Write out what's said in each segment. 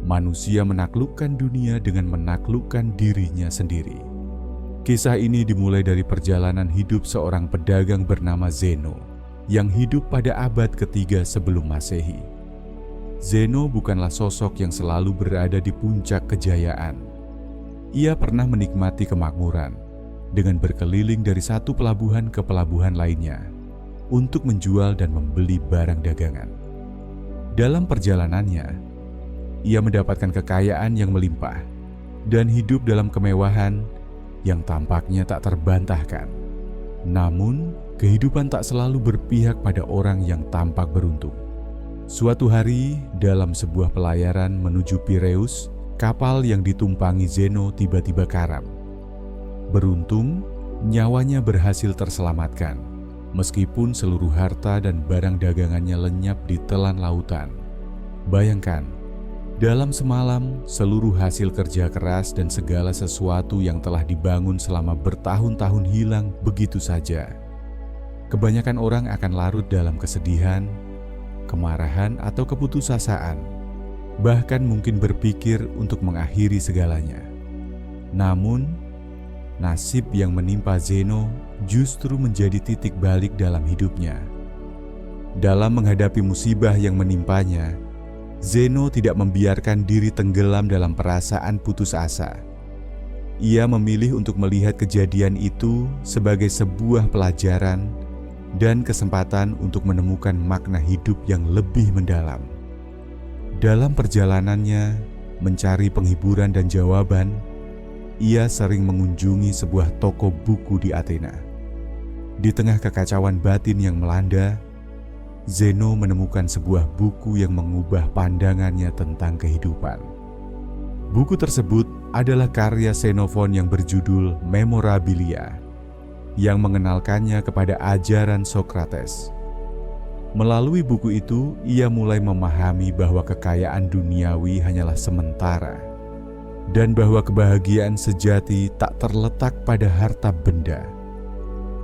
manusia menaklukkan dunia dengan menaklukkan dirinya sendiri. Kisah ini dimulai dari perjalanan hidup seorang pedagang bernama Zeno yang hidup pada abad ketiga sebelum Masehi. Zeno bukanlah sosok yang selalu berada di puncak kejayaan. Ia pernah menikmati kemakmuran dengan berkeliling dari satu pelabuhan ke pelabuhan lainnya untuk menjual dan membeli barang dagangan. Dalam perjalanannya, ia mendapatkan kekayaan yang melimpah dan hidup dalam kemewahan yang tampaknya tak terbantahkan. Namun, kehidupan tak selalu berpihak pada orang yang tampak beruntung. Suatu hari, dalam sebuah pelayaran menuju Pireus, kapal yang ditumpangi Zeno tiba-tiba karam. Beruntung, nyawanya berhasil terselamatkan, meskipun seluruh harta dan barang dagangannya lenyap di telan lautan. Bayangkan, dalam semalam, seluruh hasil kerja keras dan segala sesuatu yang telah dibangun selama bertahun-tahun hilang begitu saja. Kebanyakan orang akan larut dalam kesedihan, kemarahan, atau keputusasaan, bahkan mungkin berpikir untuk mengakhiri segalanya. Namun, nasib yang menimpa Zeno justru menjadi titik balik dalam hidupnya. Dalam menghadapi musibah yang menimpanya, Zeno tidak membiarkan diri tenggelam dalam perasaan putus asa. Ia memilih untuk melihat kejadian itu sebagai sebuah pelajaran dan kesempatan untuk menemukan makna hidup yang lebih mendalam. Dalam perjalanannya mencari penghiburan dan jawaban, ia sering mengunjungi sebuah toko buku di Athena. Di tengah kekacauan batin yang melanda, Zeno menemukan sebuah buku yang mengubah pandangannya tentang kehidupan. Buku tersebut adalah karya Xenophon yang berjudul Memorabilia, yang mengenalkannya kepada ajaran Sokrates. Melalui buku itu, ia mulai memahami bahwa kekayaan duniawi hanyalah sementara, dan bahwa kebahagiaan sejati tak terletak pada harta benda,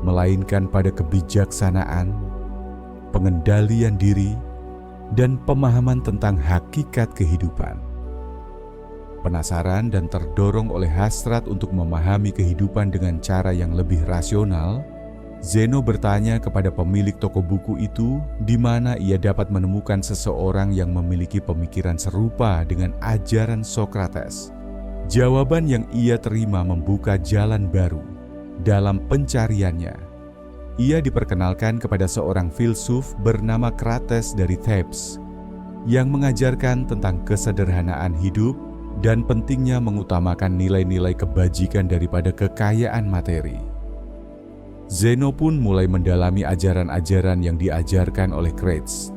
melainkan pada kebijaksanaan, pengendalian diri, dan pemahaman tentang hakikat kehidupan. Penasaran dan terdorong oleh hasrat untuk memahami kehidupan dengan cara yang lebih rasional, Zeno bertanya kepada pemilik toko buku itu di mana ia dapat menemukan seseorang yang memiliki pemikiran serupa dengan ajaran Sokrates. Jawaban yang ia terima membuka jalan baru dalam pencariannya. Ia diperkenalkan kepada seorang filsuf bernama Krates dari Thebes yang mengajarkan tentang kesederhanaan hidup dan pentingnya mengutamakan nilai-nilai kebajikan daripada kekayaan materi. Zeno pun mulai mendalami ajaran-ajaran yang diajarkan oleh Krates.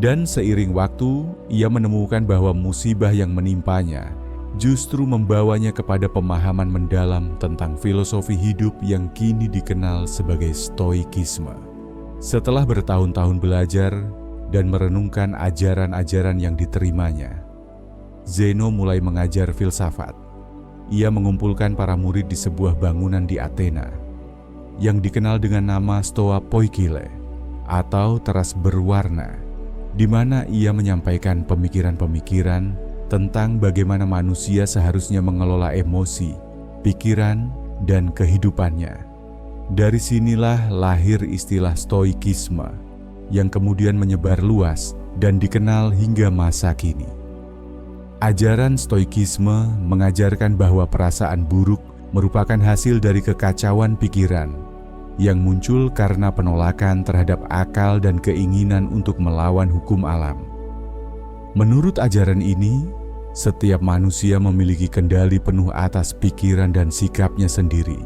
Dan seiring waktu, ia menemukan bahwa musibah yang menimpanya justru membawanya kepada pemahaman mendalam tentang filosofi hidup yang kini dikenal sebagai Stoikisme. Setelah bertahun-tahun belajar dan merenungkan ajaran-ajaran yang diterimanya, Zeno mulai mengajar filsafat. Ia mengumpulkan para murid di sebuah bangunan di Athena yang dikenal dengan nama Stoa Poikile atau teras berwarna, di mana ia menyampaikan pemikiran-pemikiran tentang bagaimana manusia seharusnya mengelola emosi, pikiran, dan kehidupannya. Dari sinilah lahir istilah Stoikisme yang kemudian menyebar luas dan dikenal hingga masa kini. Ajaran Stoikisme mengajarkan bahwa perasaan buruk merupakan hasil dari kekacauan pikiran yang muncul karena penolakan terhadap akal dan keinginan untuk melawan hukum alam. Menurut ajaran ini, setiap manusia memiliki kendali penuh atas pikiran dan sikapnya sendiri,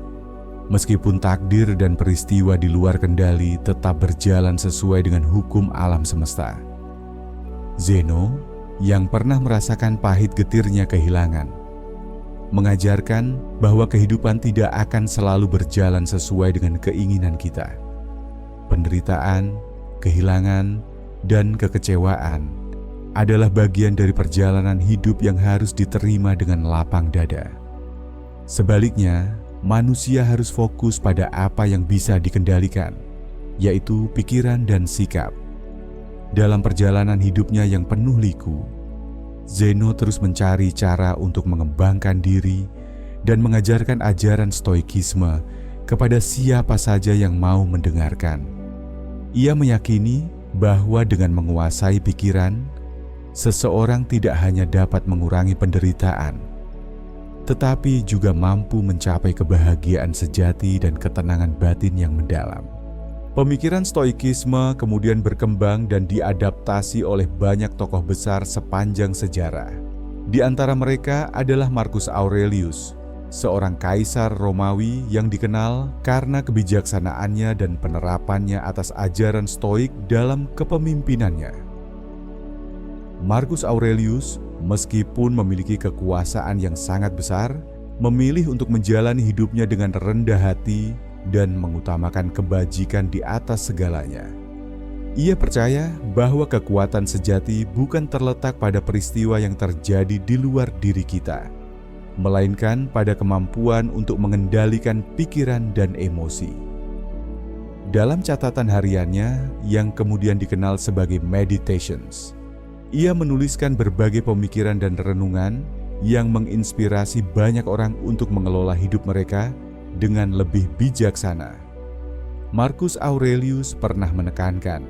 meskipun takdir dan peristiwa di luar kendali tetap berjalan sesuai dengan hukum alam semesta. Zeno, yang pernah merasakan pahit getirnya kehilangan, mengajarkan bahwa kehidupan tidak akan selalu berjalan sesuai dengan keinginan kita. Penderitaan, kehilangan, dan kekecewaan adalah bagian dari perjalanan hidup yang harus diterima dengan lapang dada. Sebaliknya, manusia harus fokus pada apa yang bisa dikendalikan, yaitu pikiran dan sikap. Dalam perjalanan hidupnya yang penuh liku, Zeno terus mencari cara untuk mengembangkan diri dan mengajarkan ajaran stoikisme kepada siapa saja yang mau mendengarkan. Ia meyakini bahwa dengan menguasai pikiran, seseorang tidak hanya dapat mengurangi penderitaan, tetapi juga mampu mencapai kebahagiaan sejati dan ketenangan batin yang mendalam. Pemikiran stoikisme kemudian berkembang dan diadaptasi oleh banyak tokoh besar sepanjang sejarah. Di antara mereka adalah Marcus Aurelius, seorang kaisar Romawi yang dikenal karena kebijaksanaannya dan penerapannya atas ajaran stoik dalam kepemimpinannya. Marcus Aurelius, meskipun memiliki kekuasaan yang sangat besar, memilih untuk menjalani hidupnya dengan rendah hati dan mengutamakan kebajikan di atas segalanya. Ia percaya bahwa kekuatan sejati bukan terletak pada peristiwa yang terjadi di luar diri kita, melainkan pada kemampuan untuk mengendalikan pikiran dan emosi. Dalam catatan hariannya yang kemudian dikenal sebagai Meditations, ia menuliskan berbagai pemikiran dan renungan yang menginspirasi banyak orang untuk mengelola hidup mereka dengan lebih bijaksana. Marcus Aurelius pernah menekankan,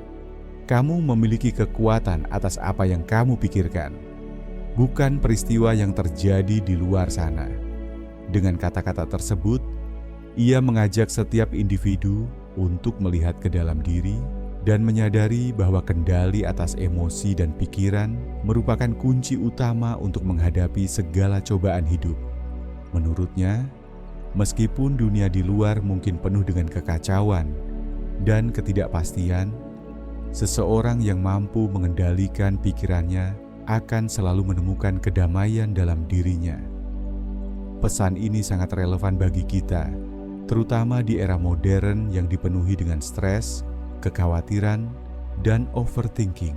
kamu memiliki kekuatan atas apa yang kamu pikirkan, bukan peristiwa yang terjadi di luar sana. Dengan kata-kata tersebut, ia mengajak setiap individu untuk melihat ke dalam diri dan menyadari bahwa kendali atas emosi dan pikiran merupakan kunci utama untuk menghadapi segala cobaan hidup. Menurutnya, meskipun dunia di luar mungkin penuh dengan kekacauan dan ketidakpastian, seseorang yang mampu mengendalikan pikirannya akan selalu menemukan kedamaian dalam dirinya. Pesan ini sangat relevan bagi kita, terutama di era modern yang dipenuhi dengan stres, kekhawatiran, dan overthinking.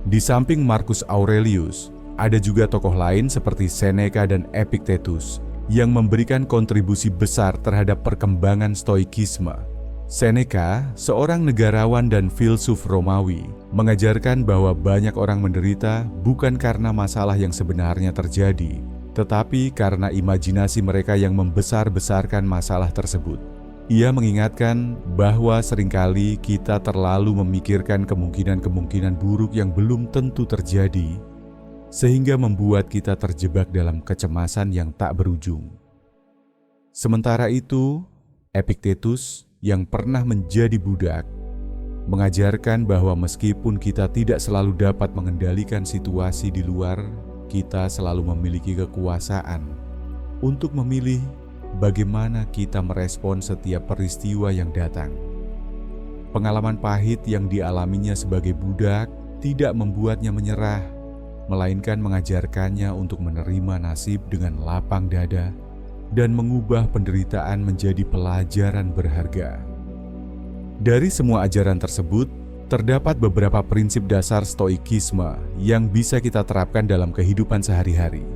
Di samping Marcus Aurelius, ada juga tokoh lain seperti Seneca dan Epictetus yang memberikan kontribusi besar terhadap perkembangan stoikisme. Seneca, seorang negarawan dan filsuf Romawi, mengajarkan bahwa banyak orang menderita bukan karena masalah yang sebenarnya terjadi, tetapi karena imajinasi mereka yang membesar-besarkan masalah tersebut. Ia mengingatkan bahwa seringkali kita terlalu memikirkan kemungkinan-kemungkinan buruk yang belum tentu terjadi, sehingga membuat kita terjebak dalam kecemasan yang tak berujung. Sementara itu, Epictetus yang pernah menjadi budak mengajarkan bahwa meskipun kita tidak selalu dapat mengendalikan situasi di luar, kita selalu memiliki kekuasaan untuk memilih bagaimana kita merespon setiap peristiwa yang datang. Pengalaman pahit yang dialaminya sebagai budak tidak membuatnya menyerah, melainkan mengajarkannya untuk menerima nasib dengan lapang dada dan mengubah penderitaan menjadi pelajaran berharga. Dari semua ajaran tersebut, terdapat beberapa prinsip dasar stoikisme yang bisa kita terapkan dalam kehidupan sehari-hari.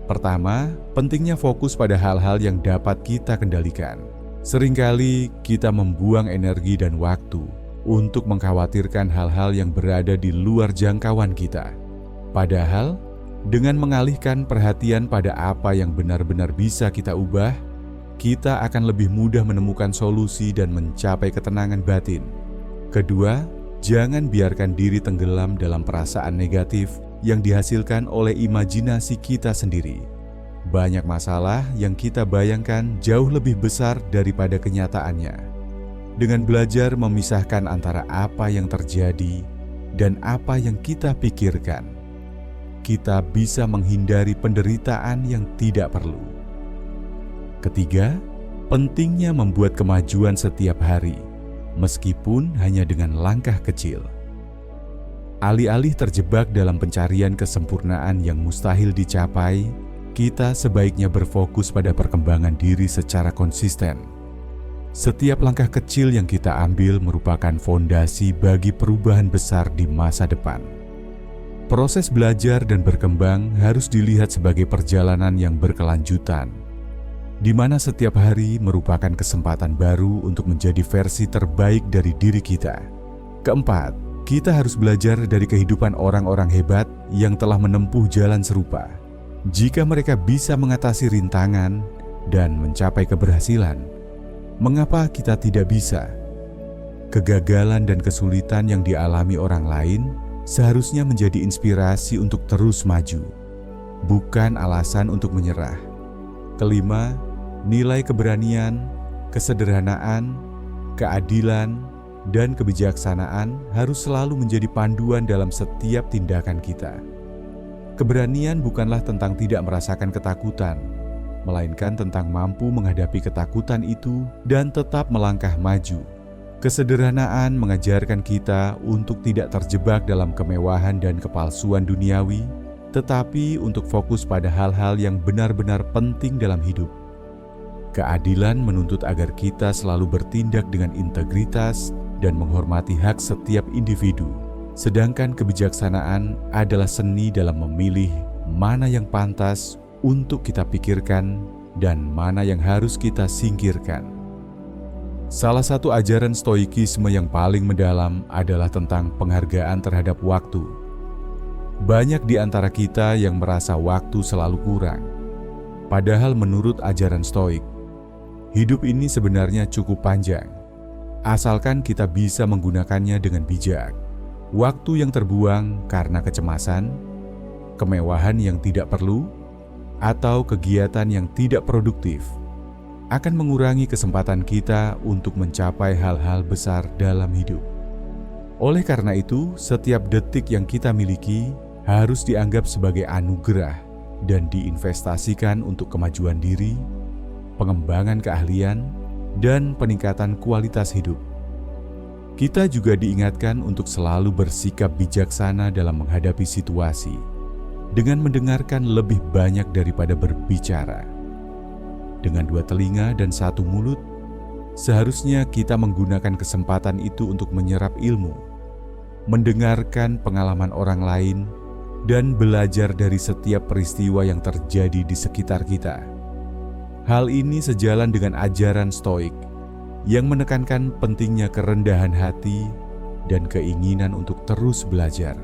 Pertama, pentingnya fokus pada hal-hal yang dapat kita kendalikan. Seringkali kita membuang energi dan waktu untuk mengkhawatirkan hal-hal yang berada di luar jangkauan kita. Padahal, dengan mengalihkan perhatian pada apa yang benar-benar bisa kita ubah, kita akan lebih mudah menemukan solusi dan mencapai ketenangan batin. Kedua, jangan biarkan diri tenggelam dalam perasaan negatif yang dihasilkan oleh imajinasi kita sendiri. Banyak masalah yang kita bayangkan jauh lebih besar daripada kenyataannya. Dengan belajar memisahkan antara apa yang terjadi dan apa yang kita pikirkan, kita bisa menghindari penderitaan yang tidak perlu. Ketiga, pentingnya membuat kemajuan setiap hari, meskipun hanya dengan langkah kecil. Alih-alih terjebak dalam pencarian kesempurnaan yang mustahil dicapai, kita sebaiknya berfokus pada perkembangan diri secara konsisten. Setiap langkah kecil yang kita ambil merupakan fondasi bagi perubahan besar di masa depan. Proses belajar dan berkembang harus dilihat sebagai perjalanan yang berkelanjutan, di mana setiap hari merupakan kesempatan baru untuk menjadi versi terbaik dari diri kita. Keempat, Kita harus belajar dari kehidupan orang-orang hebat yang telah menempuh jalan serupa. Jika mereka bisa mengatasi rintangan dan mencapai keberhasilan, mengapa kita tidak bisa? Kegagalan dan kesulitan yang dialami orang lain seharusnya menjadi inspirasi untuk terus maju, bukan alasan untuk menyerah. Kelima, nilai keberanian, kesederhanaan, keadilan, dan kebijaksanaan harus selalu menjadi panduan dalam setiap tindakan kita. Keberanian bukanlah tentang tidak merasakan ketakutan, melainkan tentang mampu menghadapi ketakutan itu dan tetap melangkah maju. Kesederhanaan mengajarkan kita untuk tidak terjebak dalam kemewahan dan kepalsuan duniawi, tetapi untuk fokus pada hal-hal yang benar-benar penting dalam hidup. Keadilan menuntut agar kita selalu bertindak dengan integritas dan menghormati hak setiap individu, sedangkan kebijaksanaan adalah seni dalam memilih mana yang pantas untuk kita pikirkan dan mana yang harus kita singkirkan. Salah satu ajaran stoikisme yang paling mendalam adalah tentang penghargaan terhadap waktu. Banyak di antara kita yang merasa waktu selalu kurang. Padahal menurut ajaran stoik, hidup ini sebenarnya cukup panjang, asalkan kita bisa menggunakannya dengan bijak. Waktu yang terbuang karena kecemasan, kemewahan yang tidak perlu, atau kegiatan yang tidak produktif akan mengurangi kesempatan kita untuk mencapai hal-hal besar dalam hidup. Oleh karena itu, setiap detik yang kita miliki harus dianggap sebagai anugerah dan diinvestasikan untuk kemajuan diri, pengembangan keahlian, dan peningkatan kualitas hidup. Kita juga diingatkan untuk selalu bersikap bijaksana dalam menghadapi situasi, dengan mendengarkan lebih banyak daripada berbicara. Dengan 2 telinga dan 1 mulut, seharusnya kita menggunakan kesempatan itu untuk menyerap ilmu, mendengarkan pengalaman orang lain, dan belajar dari setiap peristiwa yang terjadi di sekitar kita. Hal ini sejalan dengan ajaran stoik yang menekankan pentingnya kerendahan hati dan keinginan untuk terus belajar.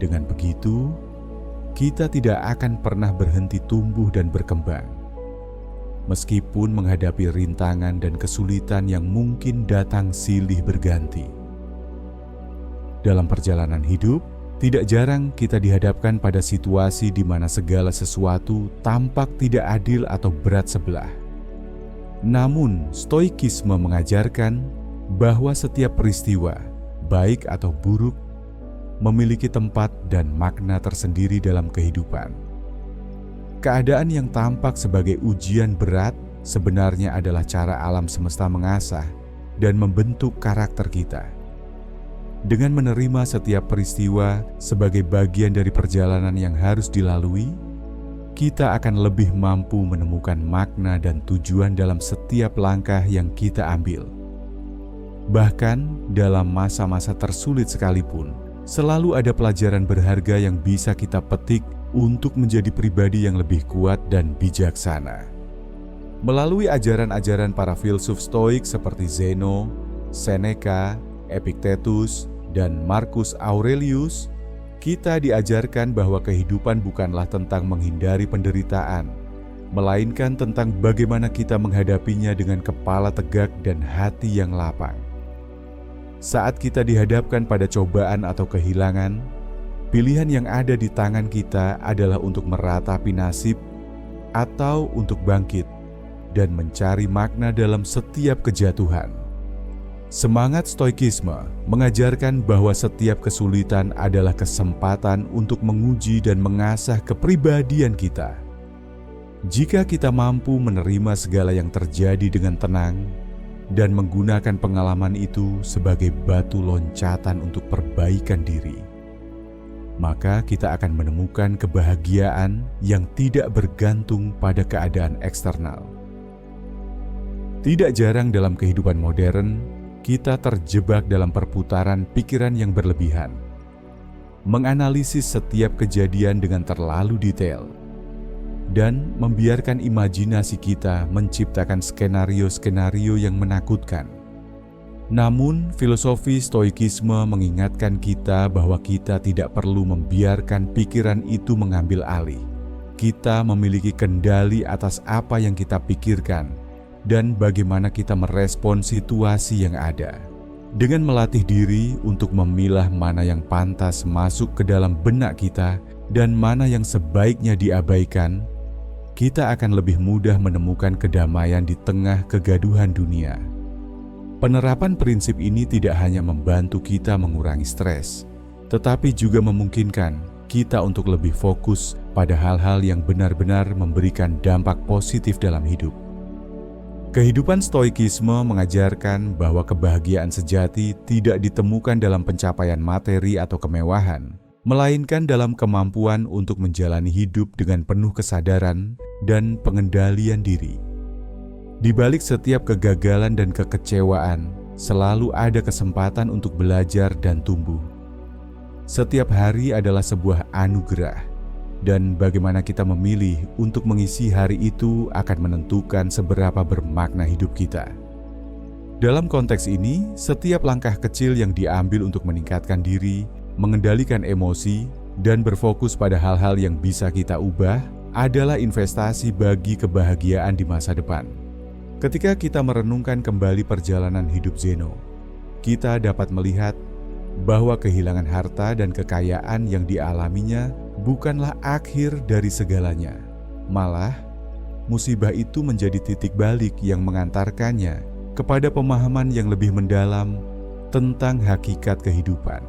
Dengan begitu, kita tidak akan pernah berhenti tumbuh dan berkembang. Meskipun menghadapi rintangan dan kesulitan yang mungkin datang silih berganti. Dalam perjalanan hidup, tidak jarang kita dihadapkan pada situasi di mana segala sesuatu tampak tidak adil atau berat sebelah. Namun, stoikisme mengajarkan bahwa setiap peristiwa, baik atau buruk, memiliki tempat dan makna tersendiri dalam kehidupan. Keadaan yang tampak sebagai ujian berat sebenarnya adalah cara alam semesta mengasah dan membentuk karakter kita. Dengan menerima setiap peristiwa sebagai bagian dari perjalanan yang harus dilalui, kita akan lebih mampu menemukan makna dan tujuan dalam setiap langkah yang kita ambil. Bahkan dalam masa-masa tersulit sekalipun, selalu ada pelajaran berharga yang bisa kita petik untuk menjadi pribadi yang lebih kuat dan bijaksana. Melalui ajaran-ajaran para filsuf stoik seperti Zeno, Seneca, Epictetus, dan Marcus Aurelius, kita diajarkan bahwa kehidupan bukanlah tentang menghindari penderitaan, melainkan tentang bagaimana kita menghadapinya dengan kepala tegak dan hati yang lapang. Saat kita dihadapkan pada cobaan atau kehilangan, pilihan yang ada di tangan kita adalah untuk meratapi nasib atau untuk bangkit dan mencari makna dalam setiap kejatuhan. Semangat stoikisme mengajarkan bahwa setiap kesulitan adalah kesempatan untuk menguji dan mengasah kepribadian kita. Jika kita mampu menerima segala yang terjadi dengan tenang dan menggunakan pengalaman itu sebagai batu loncatan untuk perbaikan diri, maka kita akan menemukan kebahagiaan yang tidak bergantung pada keadaan eksternal. Tidak jarang dalam kehidupan modern, kita terjebak dalam perputaran pikiran yang berlebihan, menganalisis setiap kejadian dengan terlalu detail, dan membiarkan imajinasi kita menciptakan skenario-skenario yang menakutkan. Namun, filosofi Stoikisme mengingatkan kita bahwa kita tidak perlu membiarkan pikiran itu mengambil alih. Kita memiliki kendali atas apa yang kita pikirkan dan bagaimana kita merespon situasi yang ada. Dengan melatih diri untuk memilah mana yang pantas masuk ke dalam benak kita dan mana yang sebaiknya diabaikan, kita akan lebih mudah menemukan kedamaian di tengah kegaduhan dunia. Penerapan prinsip ini tidak hanya membantu kita mengurangi stres, tetapi juga memungkinkan kita untuk lebih fokus pada hal-hal yang benar-benar memberikan dampak positif dalam hidup. Kehidupan Stoikisme mengajarkan bahwa kebahagiaan sejati tidak ditemukan dalam pencapaian materi atau kemewahan, melainkan dalam kemampuan untuk menjalani hidup dengan penuh kesadaran dan pengendalian diri. Di balik setiap kegagalan dan kekecewaan, selalu ada kesempatan untuk belajar dan tumbuh. Setiap hari adalah sebuah anugerah, dan bagaimana kita memilih untuk mengisi hari itu akan menentukan seberapa bermakna hidup kita. Dalam konteks ini, setiap langkah kecil yang diambil untuk meningkatkan diri, mengendalikan emosi, dan berfokus pada hal-hal yang bisa kita ubah adalah investasi bagi kebahagiaan di masa depan. Ketika kita merenungkan kembali perjalanan hidup Zeno, kita dapat melihat bahwa kehilangan harta dan kekayaan yang dialaminya bukanlah akhir dari segalanya. Malah, musibah itu menjadi titik balik yang mengantarkannya kepada pemahaman yang lebih mendalam tentang hakikat kehidupan.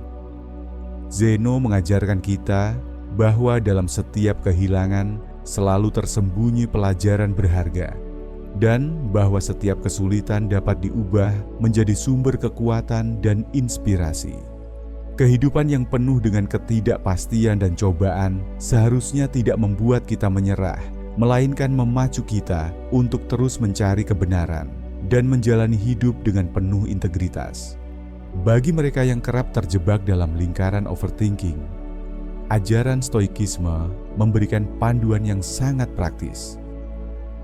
Zeno mengajarkan kita bahwa dalam setiap kehilangan selalu tersembunyi pelajaran berharga, dan bahwa setiap kesulitan dapat diubah menjadi sumber kekuatan dan inspirasi. Kehidupan yang penuh dengan ketidakpastian dan cobaan seharusnya tidak membuat kita menyerah, melainkan memacu kita untuk terus mencari kebenaran dan menjalani hidup dengan penuh integritas. Bagi mereka yang kerap terjebak dalam lingkaran overthinking, ajaran Stoikisme memberikan panduan yang sangat praktis.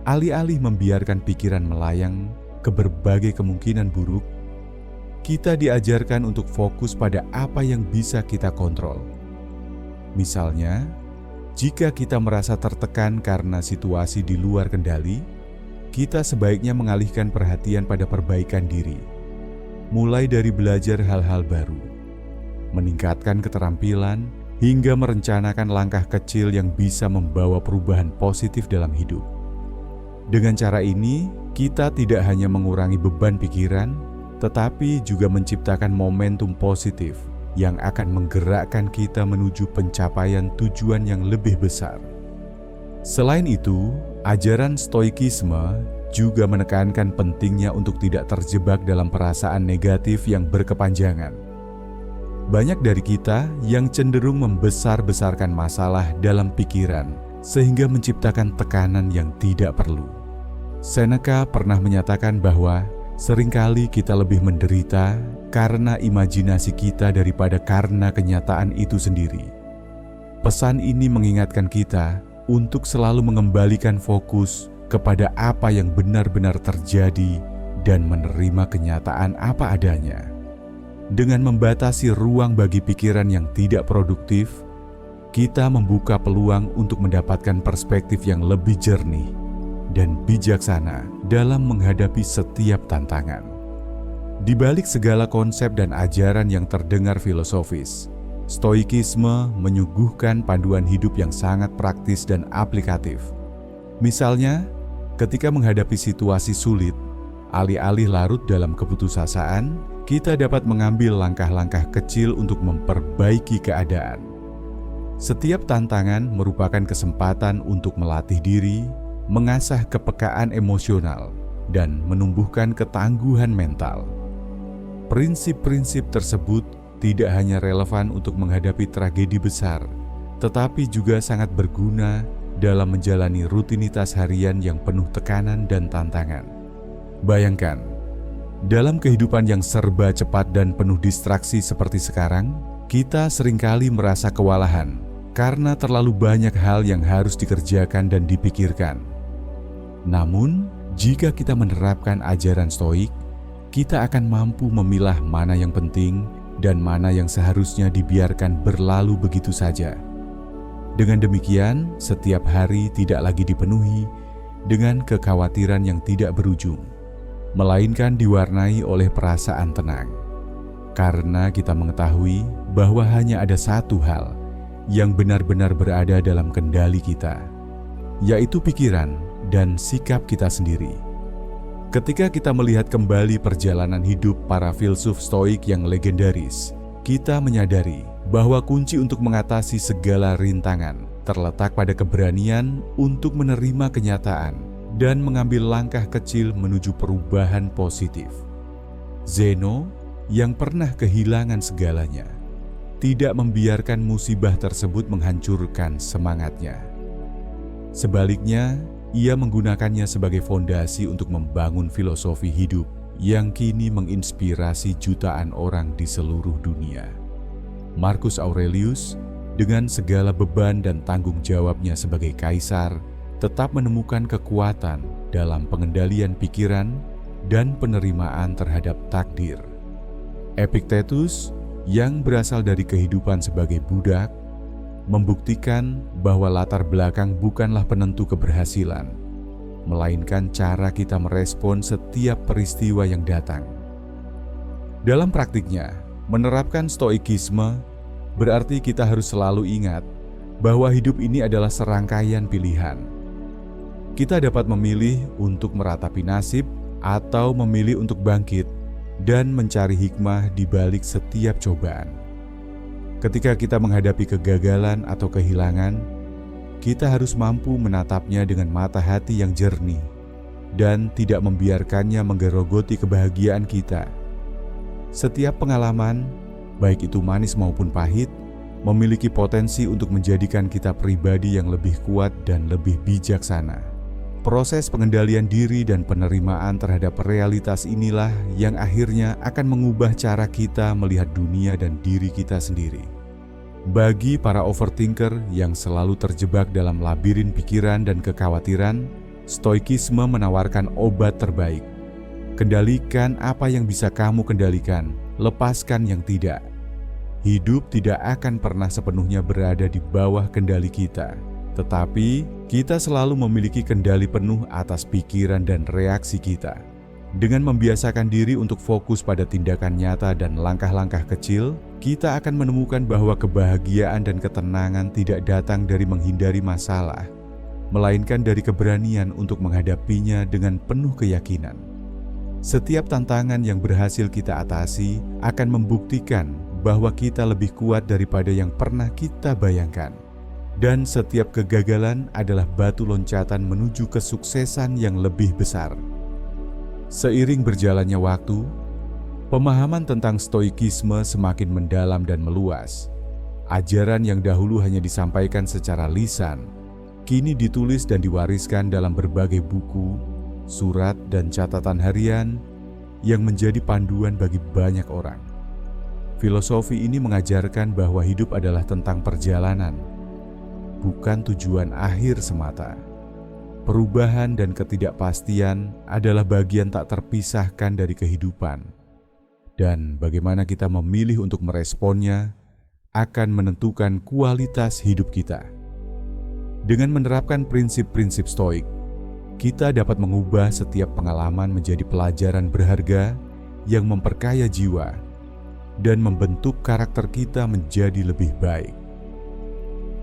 Alih-alih membiarkan pikiran melayang ke berbagai kemungkinan buruk, kita diajarkan untuk fokus pada apa yang bisa kita kontrol. Misalnya, jika kita merasa tertekan karena situasi di luar kendali, kita sebaiknya mengalihkan perhatian pada perbaikan diri, mulai dari belajar hal-hal baru, meningkatkan keterampilan, hingga merencanakan langkah kecil yang bisa membawa perubahan positif dalam hidup. Dengan cara ini, kita tidak hanya mengurangi beban pikiran, tetapi juga menciptakan momentum positif yang akan menggerakkan kita menuju pencapaian tujuan yang lebih besar. Selain itu, ajaran Stoikisme juga menekankan pentingnya untuk tidak terjebak dalam perasaan negatif yang berkepanjangan. Banyak dari kita yang cenderung membesar-besarkan masalah dalam pikiran, sehingga menciptakan tekanan yang tidak perlu. Seneca pernah menyatakan bahwa seringkali kita lebih menderita karena imajinasi kita daripada karena kenyataan itu sendiri. Pesan ini mengingatkan kita untuk selalu mengembalikan fokus kepada apa yang benar-benar terjadi dan menerima kenyataan apa adanya. Dengan membatasi ruang bagi pikiran yang tidak produktif, kita membuka peluang untuk mendapatkan perspektif yang lebih jernih dan bijaksana dalam menghadapi setiap tantangan. Di balik segala konsep dan ajaran yang terdengar filosofis, Stoikisme menyuguhkan panduan hidup yang sangat praktis dan aplikatif. Misalnya, ketika menghadapi situasi sulit, alih-alih larut dalam keputusasaan, kita dapat mengambil langkah-langkah kecil untuk memperbaiki keadaan. Setiap tantangan merupakan kesempatan untuk melatih diri, mengasah kepekaan emosional, dan menumbuhkan ketangguhan mental. Prinsip-prinsip tersebut tidak hanya relevan untuk menghadapi tragedi besar, tetapi juga sangat berguna dalam menjalani rutinitas harian yang penuh tekanan dan tantangan. Bayangkan, dalam kehidupan yang serba cepat dan penuh distraksi seperti sekarang, kita seringkali merasa kewalahan karena terlalu banyak hal yang harus dikerjakan dan dipikirkan. Namun, jika kita menerapkan ajaran Stoik, kita akan mampu memilah mana yang penting dan mana yang seharusnya dibiarkan berlalu begitu saja. Dengan demikian, setiap hari tidak lagi dipenuhi dengan kekhawatiran yang tidak berujung, melainkan diwarnai oleh perasaan tenang. Karena kita mengetahui bahwa hanya ada satu hal yang benar-benar berada dalam kendali kita, yaitu pikiran dan sikap kita sendiri. Ketika kita melihat kembali perjalanan hidup para filsuf Stoik yang legendaris, kita menyadari bahwa kunci untuk mengatasi segala rintangan terletak pada keberanian untuk menerima kenyataan dan mengambil langkah kecil menuju perubahan positif. Zeno, yang pernah kehilangan segalanya, tidak membiarkan musibah tersebut menghancurkan semangatnya. Sebaliknya, ia menggunakannya sebagai fondasi untuk membangun filosofi hidup yang kini menginspirasi jutaan orang di seluruh dunia. Marcus Aurelius, dengan segala beban dan tanggung jawabnya sebagai kaisar, tetap menemukan kekuatan dalam pengendalian pikiran dan penerimaan terhadap takdir. Epictetus, yang berasal dari kehidupan sebagai budak, membuktikan bahwa latar belakang bukanlah penentu keberhasilan, melainkan cara kita merespon setiap peristiwa yang datang. Dalam praktiknya, menerapkan stoikisme berarti kita harus selalu ingat bahwa hidup ini adalah serangkaian pilihan. Kita dapat memilih untuk meratapi nasib atau memilih untuk bangkit dan mencari hikmah di balik setiap cobaan. Ketika kita menghadapi kegagalan atau kehilangan, kita harus mampu menatapnya dengan mata hati yang jernih dan tidak membiarkannya menggerogoti kebahagiaan kita. Setiap pengalaman, baik itu manis maupun pahit, memiliki potensi untuk menjadikan kita pribadi yang lebih kuat dan lebih bijaksana. Proses pengendalian diri dan penerimaan terhadap realitas inilah yang akhirnya akan mengubah cara kita melihat dunia dan diri kita sendiri. Bagi para overthinker yang selalu terjebak dalam labirin pikiran dan kekhawatiran, stoikisme menawarkan obat terbaik. Kendalikan apa yang bisa kamu kendalikan, lepaskan yang tidak. Hidup tidak akan pernah sepenuhnya berada di bawah kendali kita, tetapi kita selalu memiliki kendali penuh atas pikiran dan reaksi kita. Dengan membiasakan diri untuk fokus pada tindakan nyata dan langkah-langkah kecil, kita akan menemukan bahwa kebahagiaan dan ketenangan tidak datang dari menghindari masalah, melainkan dari keberanian untuk menghadapinya dengan penuh keyakinan. Setiap tantangan yang berhasil kita atasi akan membuktikan bahwa kita lebih kuat daripada yang pernah kita bayangkan. Dan setiap kegagalan adalah batu loncatan menuju kesuksesan yang lebih besar. Seiring berjalannya waktu, pemahaman tentang stoikisme semakin mendalam dan meluas. Ajaran yang dahulu hanya disampaikan secara lisan, kini ditulis dan diwariskan dalam berbagai buku, surat, dan catatan harian yang menjadi panduan bagi banyak orang. Filosofi ini mengajarkan bahwa hidup adalah tentang perjalanan, bukan tujuan akhir semata. Perubahan dan ketidakpastian adalah bagian tak terpisahkan dari kehidupan, dan bagaimana kita memilih untuk meresponnya akan menentukan kualitas hidup kita. Dengan menerapkan prinsip-prinsip stoik, kita dapat mengubah setiap pengalaman menjadi pelajaran berharga yang memperkaya jiwa dan membentuk karakter kita menjadi lebih baik.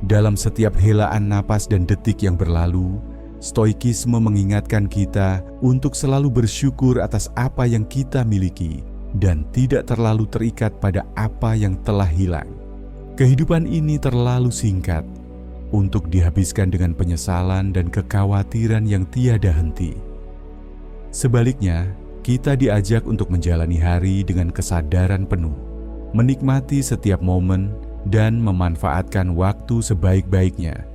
Dalam setiap helaan napas dan detik yang berlalu, stoikisme mengingatkan kita untuk selalu bersyukur atas apa yang kita miliki dan tidak terlalu terikat pada apa yang telah hilang. Kehidupan ini terlalu singkat untuk dihabiskan dengan penyesalan dan kekhawatiran yang tiada henti. Sebaliknya, kita diajak untuk menjalani hari dengan kesadaran penuh, menikmati setiap momen, dan memanfaatkan waktu sebaik-baiknya.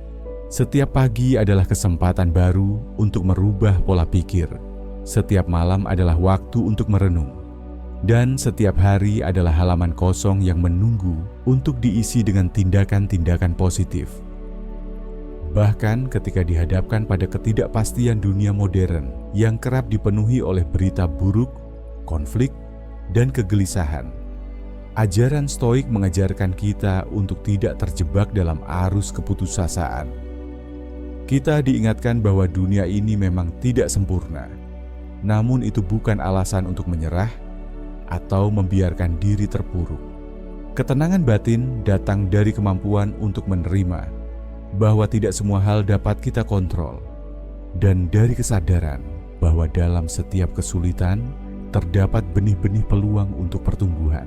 Setiap pagi adalah kesempatan baru untuk merubah pola pikir. Setiap malam adalah waktu untuk merenung. Dan setiap hari adalah halaman kosong yang menunggu untuk diisi dengan tindakan-tindakan positif. Bahkan ketika dihadapkan pada ketidakpastian dunia modern yang kerap dipenuhi oleh berita buruk, konflik, dan kegelisahan. Ajaran Stoik mengajarkan kita untuk tidak terjebak dalam arus keputusasaan. Kita diingatkan bahwa dunia ini memang tidak sempurna, namun itu bukan alasan untuk menyerah atau membiarkan diri terpuruk. Ketenangan batin datang dari kemampuan untuk menerima bahwa tidak semua hal dapat kita kontrol, dan dari kesadaran bahwa dalam setiap kesulitan terdapat benih-benih peluang untuk pertumbuhan.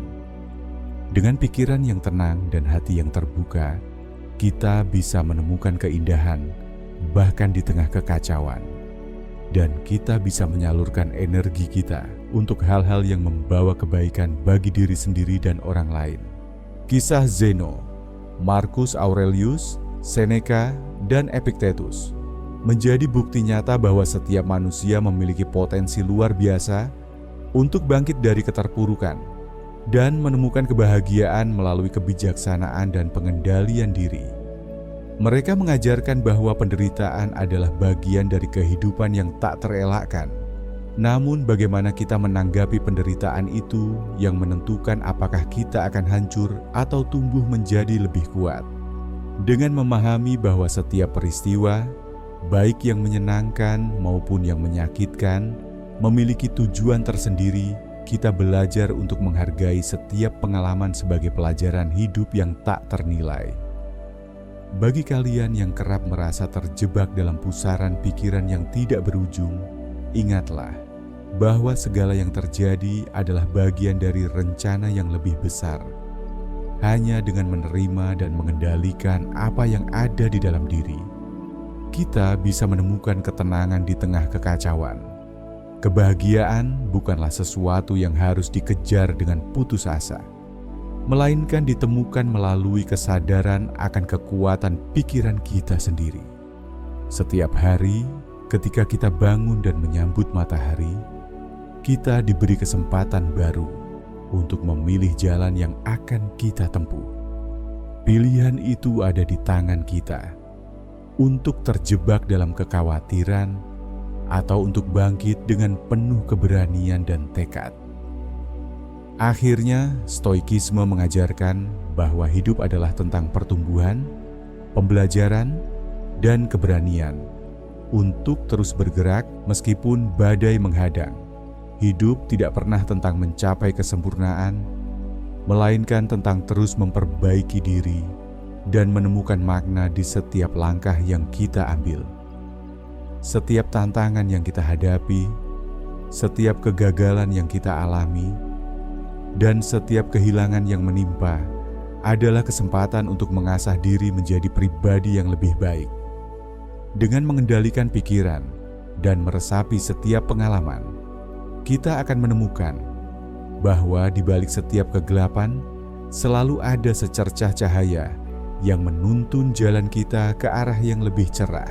Dengan pikiran yang tenang dan hati yang terbuka, kita bisa menemukan keindahan bahkan di tengah kekacauan. Dan kita bisa menyalurkan energi kita untuk hal-hal yang membawa kebaikan bagi diri sendiri dan orang lain. Kisah Zeno, Marcus Aurelius, Seneca, dan Epictetus menjadi bukti nyata bahwa setiap manusia memiliki potensi luar biasa untuk bangkit dari keterpurukan dan menemukan kebahagiaan melalui kebijaksanaan dan pengendalian diri. Mereka mengajarkan bahwa penderitaan adalah bagian dari kehidupan yang tak terelakkan. Namun bagaimana kita menanggapi penderitaan itu yang menentukan apakah kita akan hancur atau tumbuh menjadi lebih kuat. Dengan memahami bahwa setiap peristiwa, baik yang menyenangkan maupun yang menyakitkan, memiliki tujuan tersendiri, kita belajar untuk menghargai setiap pengalaman sebagai pelajaran hidup yang tak ternilai. Bagi kalian yang kerap merasa terjebak dalam pusaran pikiran yang tidak berujung, ingatlah bahwa segala yang terjadi adalah bagian dari rencana yang lebih besar. Hanya dengan menerima dan mengendalikan apa yang ada di dalam diri, kita bisa menemukan ketenangan di tengah kekacauan. Kebahagiaan bukanlah sesuatu yang harus dikejar dengan putus asa, melainkan ditemukan melalui kesadaran akan kekuatan pikiran kita sendiri. Setiap hari, ketika kita bangun dan menyambut matahari, kita diberi kesempatan baru untuk memilih jalan yang akan kita tempuh. Pilihan itu ada di tangan kita, untuk terjebak dalam kekhawatiran atau untuk bangkit dengan penuh keberanian dan tekad. Akhirnya, Stoikisme mengajarkan bahwa hidup adalah tentang pertumbuhan, pembelajaran, dan keberanian untuk terus bergerak meskipun badai menghadang. Hidup tidak pernah tentang mencapai kesempurnaan, melainkan tentang terus memperbaiki diri dan menemukan makna di setiap langkah yang kita ambil. Setiap tantangan yang kita hadapi, setiap kegagalan yang kita alami, dan setiap kehilangan yang menimpa adalah kesempatan untuk mengasah diri menjadi pribadi yang lebih baik. Dengan mengendalikan pikiran dan meresapi setiap pengalaman, kita akan menemukan bahwa di balik setiap kegelapan selalu ada secercah cahaya yang menuntun jalan kita ke arah yang lebih cerah.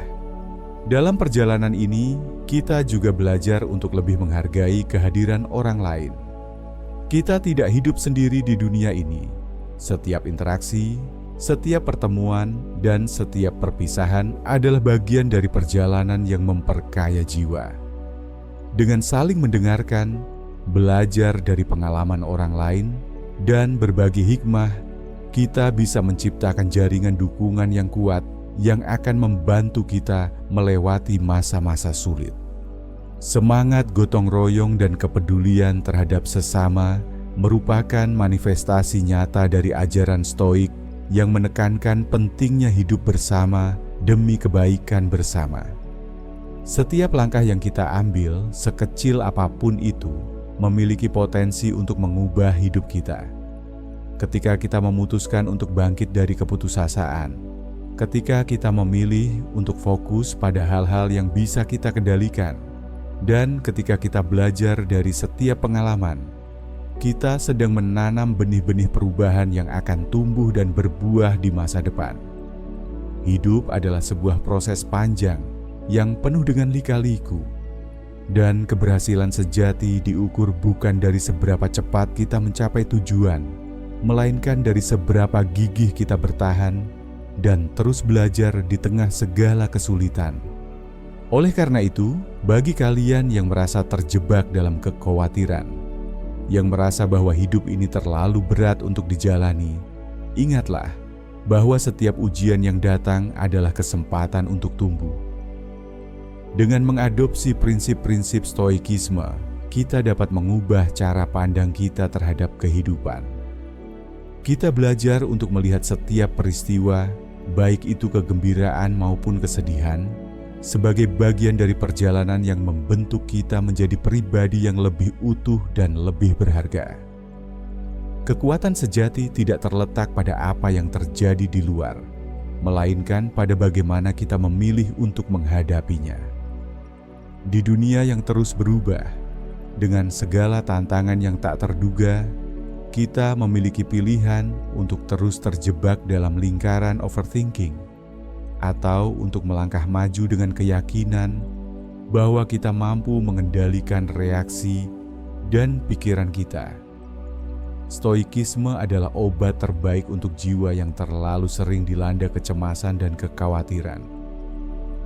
Dalam perjalanan ini, kita juga belajar untuk lebih menghargai kehadiran orang lain. Kita tidak hidup sendiri di dunia ini. Setiap interaksi, setiap pertemuan, dan setiap perpisahan adalah bagian dari perjalanan yang memperkaya jiwa. Dengan saling mendengarkan, belajar dari pengalaman orang lain, dan berbagi hikmah, kita bisa menciptakan jaringan dukungan yang kuat yang akan membantu kita melewati masa-masa sulit. Semangat gotong royong dan kepedulian terhadap sesama merupakan manifestasi nyata dari ajaran Stoik yang menekankan pentingnya hidup bersama demi kebaikan bersama. Setiap langkah yang kita ambil, sekecil apapun itu, memiliki potensi untuk mengubah hidup kita. Ketika kita memutuskan untuk bangkit dari keputusasaan, ketika kita memilih untuk fokus pada hal-hal yang bisa kita kendalikan, dan ketika kita belajar dari setiap pengalaman, kita sedang menanam benih-benih perubahan yang akan tumbuh dan berbuah di masa depan. Hidup adalah sebuah proses panjang yang penuh dengan lika-liku, dan keberhasilan sejati diukur bukan dari seberapa cepat kita mencapai tujuan, melainkan dari seberapa gigih kita bertahan dan terus belajar di tengah segala kesulitan. Oleh karena itu, bagi kalian yang merasa terjebak dalam kekhawatiran, yang merasa bahwa hidup ini terlalu berat untuk dijalani, ingatlah bahwa setiap ujian yang datang adalah kesempatan untuk tumbuh. Dengan mengadopsi prinsip-prinsip stoikisme, kita dapat mengubah cara pandang kita terhadap kehidupan. Kita belajar untuk melihat setiap peristiwa, baik itu kegembiraan maupun kesedihan, sebagai bagian dari perjalanan yang membentuk kita menjadi pribadi yang lebih utuh dan lebih berharga. Kekuatan sejati tidak terletak pada apa yang terjadi di luar, melainkan pada bagaimana kita memilih untuk menghadapinya. Di dunia yang terus berubah, dengan segala tantangan yang tak terduga, kita memiliki pilihan untuk terus terjebak dalam lingkaran overthinking, atau untuk melangkah maju dengan keyakinan bahwa kita mampu mengendalikan reaksi dan pikiran kita. Stoikisme adalah obat terbaik untuk jiwa yang terlalu sering dilanda kecemasan dan kekhawatiran.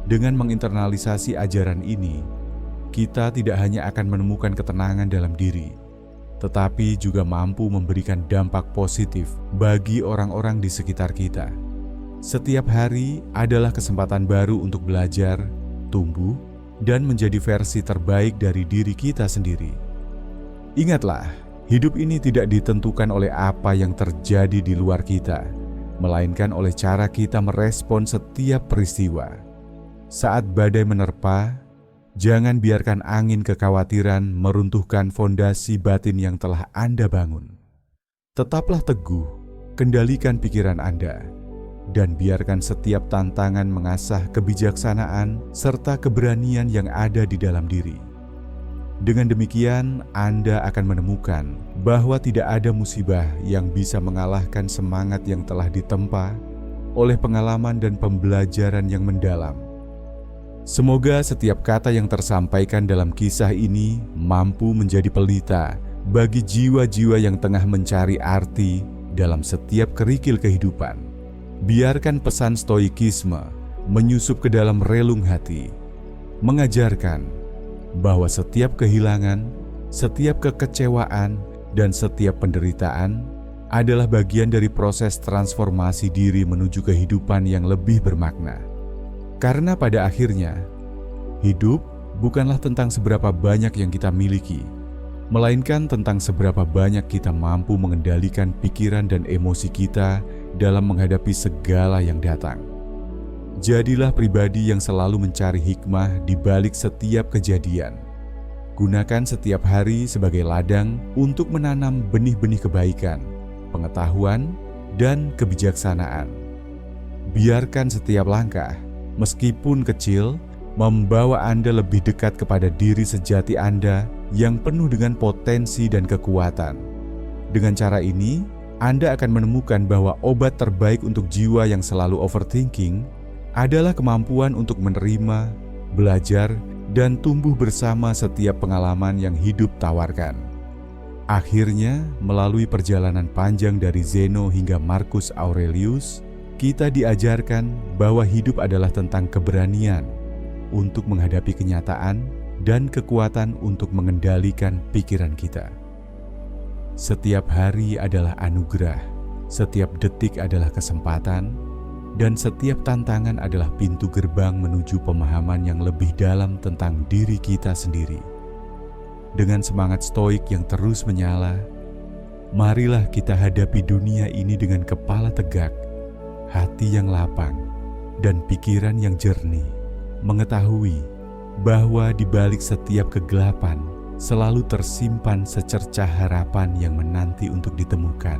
Dengan menginternalisasi ajaran ini, kita tidak hanya akan menemukan ketenangan dalam diri, tetapi juga mampu memberikan dampak positif bagi orang-orang di sekitar kita. Setiap hari adalah kesempatan baru untuk belajar, tumbuh, dan menjadi versi terbaik dari diri kita sendiri. Ingatlah, hidup ini tidak ditentukan oleh apa yang terjadi di luar kita, melainkan oleh cara kita merespon setiap peristiwa. Saat badai menerpa, jangan biarkan angin kekhawatiran meruntuhkan fondasi batin yang telah Anda bangun. Tetaplah teguh, kendalikan pikiran Anda, dan biarkan setiap tantangan mengasah kebijaksanaan serta keberanian yang ada di dalam diri. Dengan demikian, Anda akan menemukan bahwa tidak ada musibah yang bisa mengalahkan semangat yang telah ditempa oleh pengalaman dan pembelajaran yang mendalam. Semoga setiap kata yang tersampaikan dalam kisah ini mampu menjadi pelita bagi jiwa-jiwa yang tengah mencari arti dalam setiap kerikil kehidupan. Biarkan pesan stoikisme menyusup ke dalam relung hati, mengajarkan bahwa setiap kehilangan, setiap kekecewaan, dan setiap penderitaan adalah bagian dari proses transformasi diri menuju kehidupan yang lebih bermakna. Karena pada akhirnya, hidup bukanlah tentang seberapa banyak yang kita miliki, melainkan tentang seberapa banyak kita mampu mengendalikan pikiran dan emosi kita dalam menghadapi segala yang datang. Jadilah pribadi yang selalu mencari hikmah di balik setiap kejadian. Gunakan setiap hari sebagai ladang untuk menanam benih-benih kebaikan, pengetahuan, dan kebijaksanaan. Biarkan setiap langkah, meskipun kecil, membawa Anda lebih dekat kepada diri sejati Anda yang penuh dengan potensi dan kekuatan. Dengan cara ini, Anda akan menemukan bahwa obat terbaik untuk jiwa yang selalu overthinking adalah kemampuan untuk menerima, belajar, dan tumbuh bersama setiap pengalaman yang hidup tawarkan. Akhirnya, melalui perjalanan panjang dari Zeno hingga Marcus Aurelius, kita diajarkan bahwa hidup adalah tentang keberanian untuk menghadapi kenyataan dan kekuatan untuk mengendalikan pikiran kita. Setiap hari adalah anugerah, setiap detik adalah kesempatan, dan setiap tantangan adalah pintu gerbang menuju pemahaman yang lebih dalam tentang diri kita sendiri. Dengan semangat stoik yang terus menyala, marilah kita hadapi dunia ini dengan kepala tegak, hati yang lapang, dan pikiran yang jernih, mengetahui bahwa di balik setiap kegelapan selalu tersimpan secercah harapan yang menanti untuk ditemukan.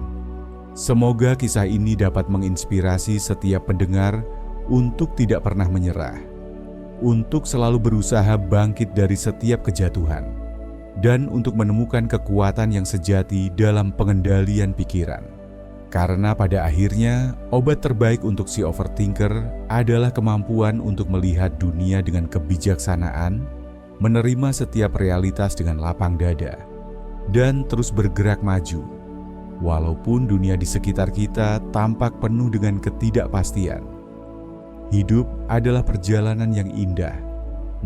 Semoga kisah ini dapat menginspirasi setiap pendengar untuk tidak pernah menyerah, untuk selalu berusaha bangkit dari setiap kejatuhan, dan untuk menemukan kekuatan yang sejati dalam pengendalian pikiran. Karena pada akhirnya, obat terbaik untuk si overthinker adalah kemampuan untuk melihat dunia dengan kebijaksanaan, menerima setiap realitas dengan lapang dada, dan terus bergerak maju. Walaupun dunia di sekitar kita tampak penuh dengan ketidakpastian, hidup adalah perjalanan yang indah,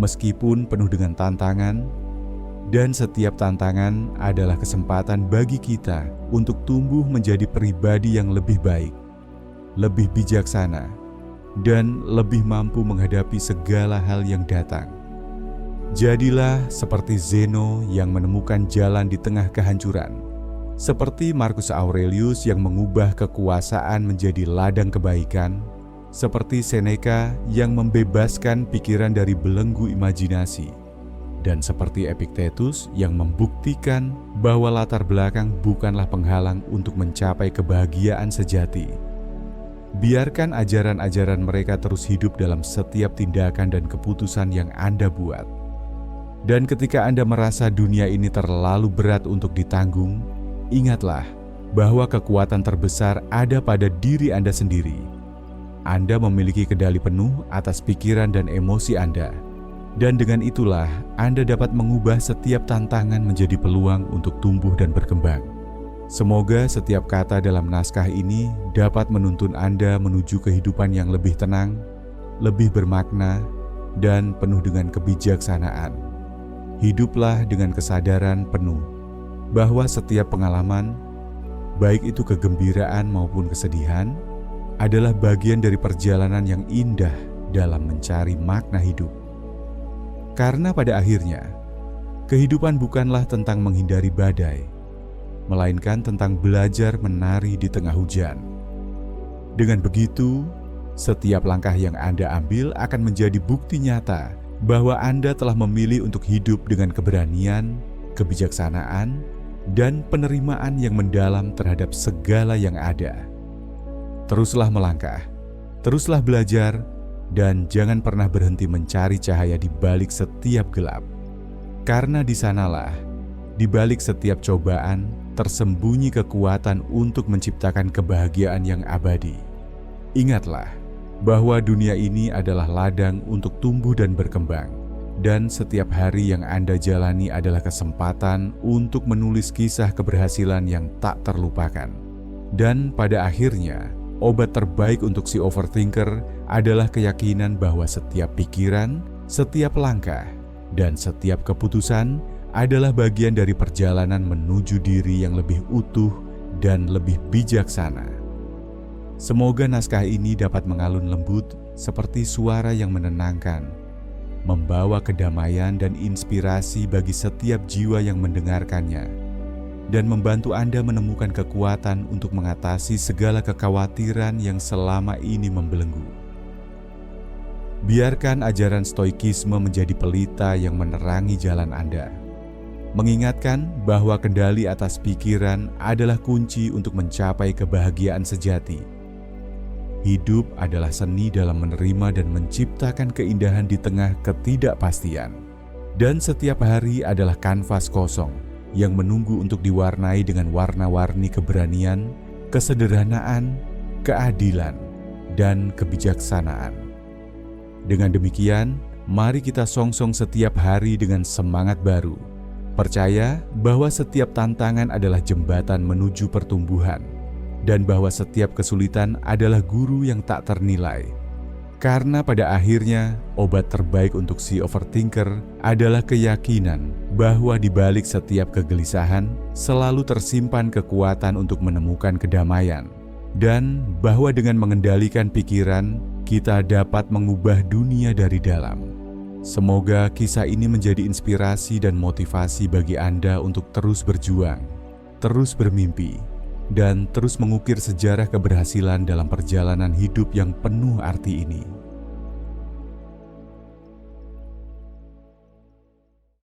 meskipun penuh dengan tantangan, Dan setiap tantangan adalah kesempatan bagi kita untuk tumbuh menjadi pribadi yang lebih baik, lebih bijaksana, dan lebih mampu menghadapi segala hal yang datang. Jadilah seperti Zeno yang menemukan jalan di tengah kehancuran, seperti Marcus Aurelius yang mengubah kekuasaan menjadi ladang kebaikan, seperti Seneca yang membebaskan pikiran dari belenggu imajinasi, dan seperti Epictetus yang membuktikan bahwa latar belakang bukanlah penghalang untuk mencapai kebahagiaan sejati. Biarkan ajaran-ajaran mereka terus hidup dalam setiap tindakan dan keputusan yang Anda buat. Dan ketika Anda merasa dunia ini terlalu berat untuk ditanggung, ingatlah bahwa kekuatan terbesar ada pada diri Anda sendiri. Anda memiliki kendali penuh atas pikiran dan emosi Anda. Dan dengan itulah Anda dapat mengubah setiap tantangan menjadi peluang untuk tumbuh dan berkembang. Semoga setiap kata dalam naskah ini dapat menuntun Anda menuju kehidupan yang lebih tenang, lebih bermakna, dan penuh dengan kebijaksanaan. Hiduplah dengan kesadaran penuh bahwa setiap pengalaman, baik itu kegembiraan maupun kesedihan, adalah bagian dari perjalanan yang indah dalam mencari makna hidup. Karena pada akhirnya, kehidupan bukanlah tentang menghindari badai, melainkan tentang belajar menari di tengah hujan. Dengan begitu, setiap langkah yang Anda ambil akan menjadi bukti nyata bahwa Anda telah memilih untuk hidup dengan keberanian, kebijaksanaan, dan penerimaan yang mendalam terhadap segala yang ada. Teruslah melangkah, teruslah belajar, dan jangan pernah berhenti mencari cahaya di balik setiap gelap. Karena di sanalah, di balik setiap cobaan, tersembunyi kekuatan untuk menciptakan kebahagiaan yang abadi. Ingatlah bahwa dunia ini adalah ladang untuk tumbuh dan berkembang. Dan setiap hari yang Anda jalani adalah kesempatan untuk menulis kisah keberhasilan yang tak terlupakan. Dan pada akhirnya, obat terbaik untuk si overthinker adalah keyakinan bahwa setiap pikiran, setiap langkah, dan setiap keputusan adalah bagian dari perjalanan menuju diri yang lebih utuh dan lebih bijaksana. Semoga naskah ini dapat mengalun lembut seperti suara yang menenangkan, membawa kedamaian dan inspirasi bagi setiap jiwa yang mendengarkannya, dan membantu Anda menemukan kekuatan untuk mengatasi segala kekhawatiran yang selama ini membelenggu. Biarkan ajaran stoikisme menjadi pelita yang menerangi jalan Anda, mengingatkan bahwa kendali atas pikiran adalah kunci untuk mencapai kebahagiaan sejati. Hidup adalah seni dalam menerima dan menciptakan keindahan di tengah ketidakpastian. Dan setiap hari adalah kanvas kosong yang menunggu untuk diwarnai dengan warna-warni keberanian, kesederhanaan, keadilan, dan kebijaksanaan. Dengan demikian, mari kita songsong setiap hari dengan semangat baru. Percaya bahwa setiap tantangan adalah jembatan menuju pertumbuhan, dan bahwa setiap kesulitan adalah guru yang tak ternilai. Karena pada akhirnya, obat terbaik untuk si overthinker adalah keyakinan bahwa di balik setiap kegelisahan selalu tersimpan kekuatan untuk menemukan kedamaian, dan bahwa dengan mengendalikan pikiran, kita dapat mengubah dunia dari dalam. Semoga kisah ini menjadi inspirasi dan motivasi bagi Anda untuk terus berjuang, terus bermimpi, dan terus mengukir sejarah keberhasilan dalam perjalanan hidup yang penuh arti ini.